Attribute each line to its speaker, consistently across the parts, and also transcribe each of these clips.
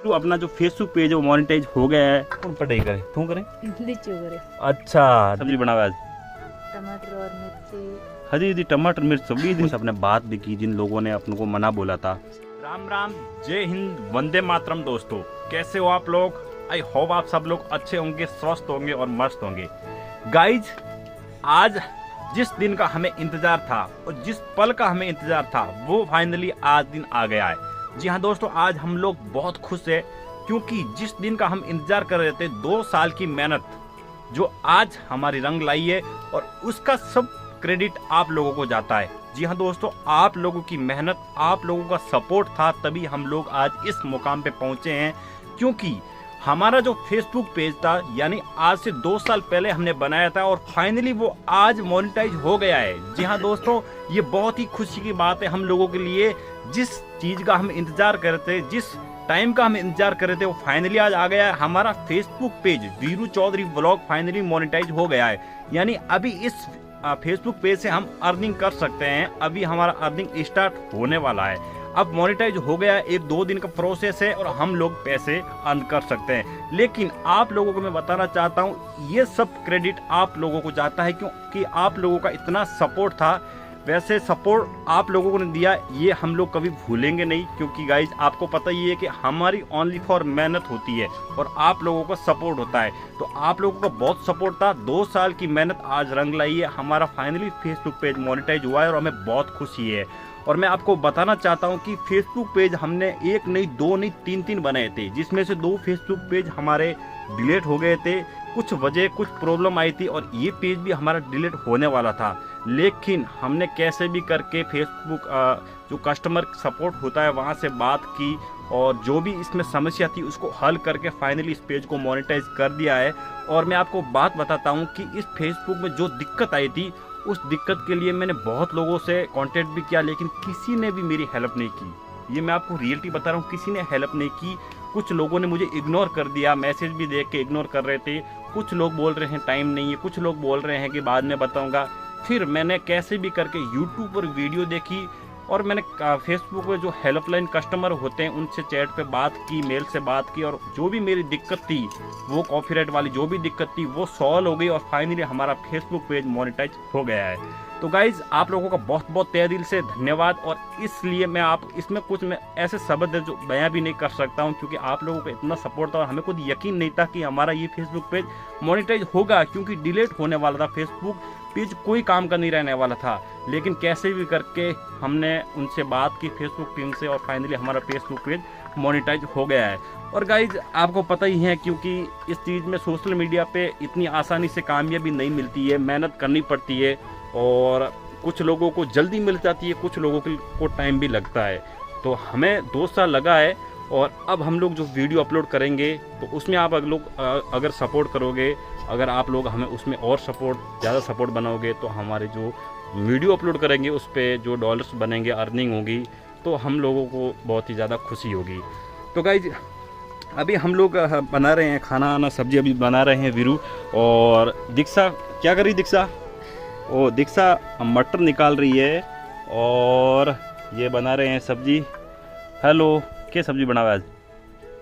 Speaker 1: तो अपना जो फेसबुक पेज है वो मोनेटाइज हो गया है। कौन पढ़ाई करे तू करे
Speaker 2: करे।
Speaker 1: अच्छा सब्जी बनावा आज
Speaker 2: टमाटर और मिर्ची।
Speaker 1: हजी दी टमाटर मिर्च सब्जी दिन अपने बात भी की जिन लोगों ने अपन को मना बोला था। राम राम, जय हिंद, वंदे मातरम। दोस्तों कैसे हो आप लोग? आई होप आप सब लोग अच्छे होंगे, स्वस्थ होंगे और मस्त होंगे। गाइज आज जिस दिन का हमें इंतजार था और जिस पल का हमें इंतजार था वो फाइनली आज दिन आ गया है। जी हाँ दोस्तों, आज हम लोग बहुत खुश है क्योंकि जिस दिन का हम इंतजार कर रहे थे 2 साल की मेहनत जो आज हमारी रंग लाई है और उसका सब क्रेडिट आप लोगों को जाता है। जी हाँ दोस्तों, आप लोगों की मेहनत, आप लोगों का सपोर्ट था तभी हम लोग आज इस मुकाम पे पहुंचे हैं। क्योंकि हमारा जो फेसबुक पेज था यानी आज से 2 साल पहले हमने बनाया था और फाइनली वो आज मोनेटाइज हो गया है। जी हाँ दोस्तों, ये बहुत ही खुशी की बात है हम लोगों के लिए। जिस चीज का हम इंतजार कर रहे थे, जिस टाइम का हम इंतजार कर रहे थे वो फाइनली आज आ गया है। हमारा Facebook page Veeru Chaudhary vlog finally monetise हो गया है। यानी अभी इस फेसबुक पेज से हम अर्निंग कर सकते हैं। अभी हमारा अर्निंग स्टार्ट होने वाला है। अब मोनेटाइज हो गया है, 1-2 दिन का प्रोसेस है और हम लोग पैसे अर्न कर सकते हैं। लेकिन आप लोगों को मैं बताना चाहता हूँ ये सब क्रेडिट आप लोगों को जाता है क्योंकि आप लोगों का इतना सपोर्ट था। वैसे सपोर्ट आप लोगों ने दिया ये हम लोग कभी भूलेंगे नहीं क्योंकि गाइज आपको पता ही है कि हमारी ओनली फॉर मेहनत होती है और आप लोगों का सपोर्ट होता है। तो आप लोगों का बहुत सपोर्ट था। 2 साल की मेहनत आज रंग लाई है। हमारा फाइनली फेसबुक पेज मोनेटाइज हुआ है और हमें बहुत खुशी है। और मैं आपको बताना चाहता हूं कि फेसबुक पेज हमने 1 नहीं 2 नहीं 3 बनाए थे, जिसमें से 2 फेसबुक पेज हमारे डिलीट हो गए थे। कुछ वजह, कुछ प्रॉब्लम आई थी और ये पेज भी हमारा डिलीट होने वाला था। लेकिन हमने कैसे भी करके फेसबुक जो कस्टमर सपोर्ट होता है वहाँ से बात की और जो भी इसमें समस्या थी उसको हल करके फाइनली इस पेज को मोनेटाइज कर दिया है। और मैं आपको बात बताता हूँ कि इस फेसबुक में जो दिक्कत आई थी उस दिक्कत के लिए मैंने बहुत लोगों से कांटेक्ट भी किया लेकिन किसी ने भी मेरी हेल्प नहीं की। ये मैं आपको रियलिटी बता रहा हूँ, किसी ने हेल्प नहीं की। कुछ लोगों ने मुझे इग्नोर कर दिया, मैसेज भी देख के इग्नोर कर रहे थे। कुछ लोग बोल रहे हैं टाइम नहीं है, कुछ लोग बोल रहे हैं कि बाद में बताऊंगा। फिर मैंने कैसे भी करके यूट्यूब पर वीडियो देखी और मैंने फेसबुक पे जो हेल्पलाइन कस्टमर होते हैं उनसे चैट पे बात की, मेल से बात की और जो भी मेरी दिक्कत थी वो कॉपीराइट वाली जो भी दिक्कत थी वो सॉल्व हो गई और फाइनली हमारा फेसबुक पेज मोनेटाइज हो गया है। तो गाइज आप लोगों का बहुत बहुत तहे दिल से धन्यवाद। और इसलिए मैं आप इसमें कुछ मैं ऐसे शब्द है जो बयां भी नहीं कर सकता हूं क्योंकि आप लोगों का इतना सपोर्ट था और हमें खुद यकीन नहीं था कि हमारा ये फेसबुक पेज मोनेटाइज होगा क्योंकि डिलीट होने वाला था। फेसबुक पेज कोई काम का नहीं रहने वाला था। लेकिन कैसे भी करके हमने उनसे बात की फेसबुक टीम से और फाइनली हमारा फेसबुक पेज मोनेटाइज हो गया है। और गाइज आपको पता ही है क्योंकि इस चीज़ में सोशल मीडिया पे इतनी आसानी से कामयाबी नहीं मिलती है, मेहनत करनी पड़ती है और कुछ लोगों को जल्दी मिल जाती है, कुछ लोगों को टाइम भी लगता है। तो हमें 2 साल लगा है और अब हम लोग जो वीडियो अपलोड करेंगे तो उसमें आप अगर सपोर्ट करोगे, अगर आप लोग हमें उसमें और ज़्यादा सपोर्ट बनाओगे तो हमारे जो वीडियो अपलोड करेंगे उस पर जो डॉलर्स बनेंगे, अर्निंग होगी तो हम लोगों को बहुत ही ज़्यादा खुशी होगी। तो गाइज अभी हम लोग बना रहे हैं खाना आना, सब्जी अभी बना रहे हैं वीरू। और दीक्षा क्या कर रही? दीक्षा मटर निकाल रही है और ये बना रहे हैं सब्जी। हेलो, क्या सब्जी बनावा आज?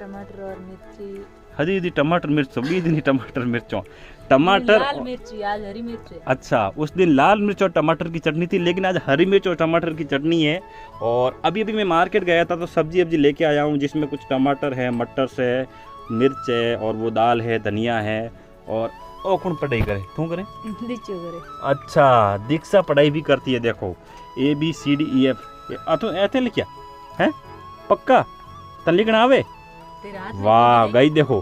Speaker 2: टमाटर और मिर्ची।
Speaker 1: हजी दी टमाटर मिर्च सब्जी दिन टमाटर मिर्चों टमाटर
Speaker 2: लाल मिर्ची, आज हरी मिर्च है।
Speaker 1: अच्छा, उस दिन लाल मिर्च और टमाटर की चटनी थी लेकिन आज हरी मिर्च और टमाटर की चटनी है। और अभी मैं मार्केट गया था तो सब्जी लेके आया हूँ जिसमें कुछ टमाटर है, मटर है, मिर्च है और वो दाल है, धनिया है। और कौन पढ़ाई करे तू करे? अच्छा, दीक्षा पढ़ाई भी करती है। देखो ABCDEF तो ऐसे लिखा है पक्का तन लिखना आवे। वाह गाई देखो,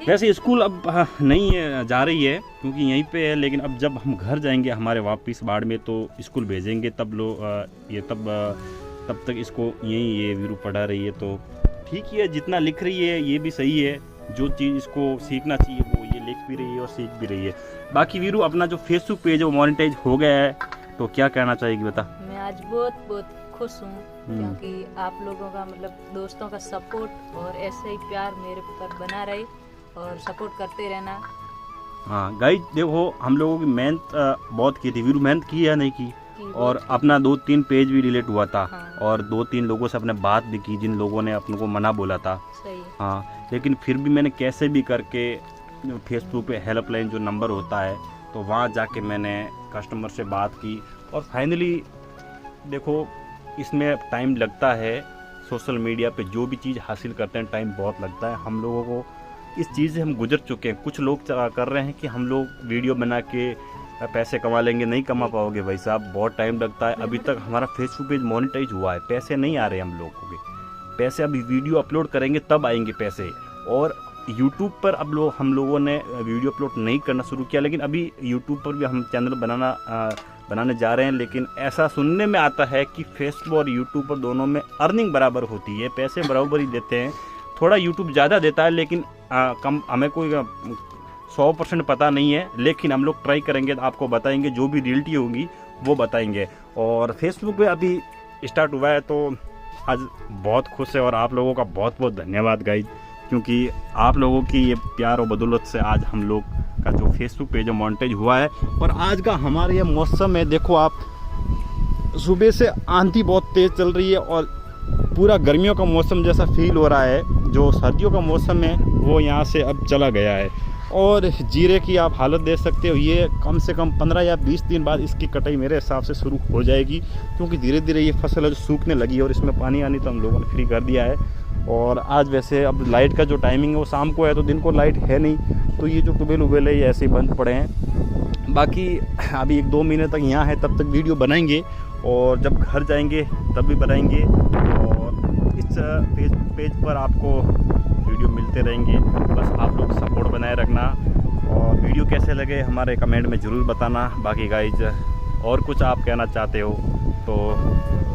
Speaker 1: वैसे स्कूल अब नहीं है, जा रही है क्योंकि यहीं पे है। लेकिन अब जब हम घर जाएंगे हमारे वापस बाड़मेर में तो स्कूल भेजेंगे तब तब तक इसको यहीं ये वीरू पढ़ा रही है। तो ठीक ही है, जितना लिख रही है ये भी सही है। जो चीज़ इसको सीखना चाहिए वो ये लिख भी रही है और सीख भी रही है। बाकी वीरू अपना जो फेसबुक पेज है वो मोनेटाइज हो गया है तो क्या कहना चाहेगी बता?
Speaker 2: मैं आज बहुत खुश हूँ क्योंकि आप लोगों का मतलब दोस्तों का सपोर्ट और ऐसे ही प्यार मेरे पर बना रहे और सपोर्ट करते रहना।
Speaker 1: हाँ गाइस देखो, हम लोगों की मेहनत बहुत की थी। वीरू मेहनत की या नहीं की?
Speaker 2: की
Speaker 1: और अपना 2-3 पेज भी डिलीट हुआ था।
Speaker 2: हाँ।
Speaker 1: और 2-3 लोगों से अपने बात भी की जिन लोगों ने अपने को मना बोला था।
Speaker 2: सही।
Speaker 1: हाँ, लेकिन फिर भी मैंने कैसे भी करके फेसबुक पे हेल्पलाइन जो नंबर होता है तो वहाँ जाके मैंने कस्टमर से बात की और फाइनली देखो इसमें टाइम लगता है। सोशल मीडिया पे जो भी चीज़ हासिल करते हैं टाइम बहुत लगता है। हम लोगों को इस चीज़ से हम गुजर चुके हैं। कुछ लोग कर रहे हैं कि हम लोग वीडियो बना के पैसे कमा लेंगे, नहीं कमा पाओगे भाई साहब, बहुत टाइम लगता है। अभी तक हमारा फेसबुक पेज मोनेटाइज हुआ है, पैसे नहीं आ रहे हम लोगों के पैसे। अभी वीडियो अपलोड करेंगे तब आएंगे पैसे। और यूट्यूब पर अब हम लोगों ने वीडियो अपलोड नहीं करना शुरू किया, लेकिन अभी यूट्यूब पर भी हम चैनल बनाने जा रहे हैं। लेकिन ऐसा सुनने में आता है कि फेसबुक और यूट्यूब पर दोनों में अर्निंग बराबर होती है, पैसे बराबर ही देते हैं। थोड़ा यूट्यूब ज़्यादा देता है लेकिन कम, हमें कोई 100% पता नहीं है, लेकिन हम लोग ट्राई करेंगे तो आपको बताएंगे, जो भी रियलिटी होगी वो बताएंगे। और फेसबुक पे अभी स्टार्ट हुआ है तो आज बहुत खुश है और आप लोगों का बहुत बहुत धन्यवाद गाइज, क्योंकि आप लोगों की ये प्यार और बदौलत से आज हम लोग का जो फेसबुक पेज मोनेटाइज हुआ है। और आज का हमारा ये मौसम है, देखो आप, सुबह से आंधी बहुत तेज़ चल रही है और पूरा गर्मियों का मौसम जैसा फील हो रहा है। जो सर्दियों का मौसम है वो यहाँ से अब चला गया है। और जीरे की आप हालत देख सकते हो, ये कम से कम 15 या 20 दिन बाद इसकी कटाई मेरे हिसाब से शुरू हो जाएगी, क्योंकि धीरे धीरे ये फसल है जो सूखने लगी है और इसमें पानी आनी तो हम लोगों ने फ्री कर दिया है। और आज वैसे अब लाइट का जो टाइमिंग है वो शाम को है, तो दिन को लाइट है नहीं, तो ये जो ट्यूबवेल उबेल है ये ऐसे ही बंद पड़े हैं। बाकी अभी 1-2 महीने तक यहाँ है, तब तक वीडियो बनाएंगे और जब घर जाएंगे तब भी बनाएंगे। और इस पेज पर आपको वीडियो मिलते रहेंगे, बस आप लोग सपोर्ट बनाए रखना। और वीडियो कैसे लगे हमारे कमेंट में ज़रूर बताना। बाकी गाइज और कुछ आप कहना चाहते हो तो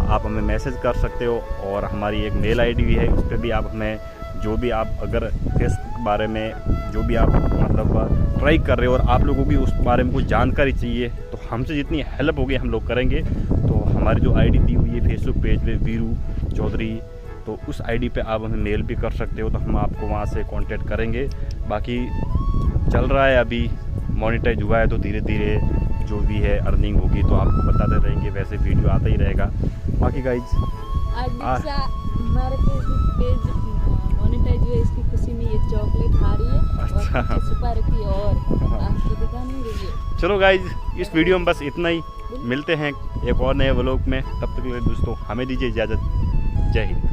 Speaker 1: आप हमें मैसेज कर सकते हो, और हमारी एक मेल आईडी भी है, उस पर भी आप हमें जो भी आप अगर फेसबुक के बारे में जो भी आप मतलब ट्राई कर रहे हो और आप लोगों की उस बारे में कुछ जानकारी चाहिए तो हमसे जितनी हेल्प होगी हम लोग करेंगे। तो हमारी जो आईडी दी हुई है फेसबुक पेज पे वीरू चौधरी, तो उस आईडी पे आप हमें मेल भी कर सकते हो, तो हम आपको वहाँ से कांटेक्ट करेंगे। बाकी चल रहा है, अभी मोनेटाइज हुआ है तो धीरे धीरे जो भी है अर्निंग होगी तो आपको बताते रहेंगे, वैसे वीडियो आता ही रहेगा। बाकी गाइज
Speaker 2: आज हमारे फेसबुक पेज मोनेटाइज हुआ, इसकी खुशी में ये चॉकलेट खा रही है।
Speaker 1: अच्छा।
Speaker 2: और छुपा रखी है और आपको दिखा नहीं रही है।
Speaker 1: चलो गाइज इस वीडियो में बस इतना ही, मिलते हैं एक और नए व्लॉग में, तब तक के लिए दोस्तों हमें दीजिए इजाज़त। जय हिंद।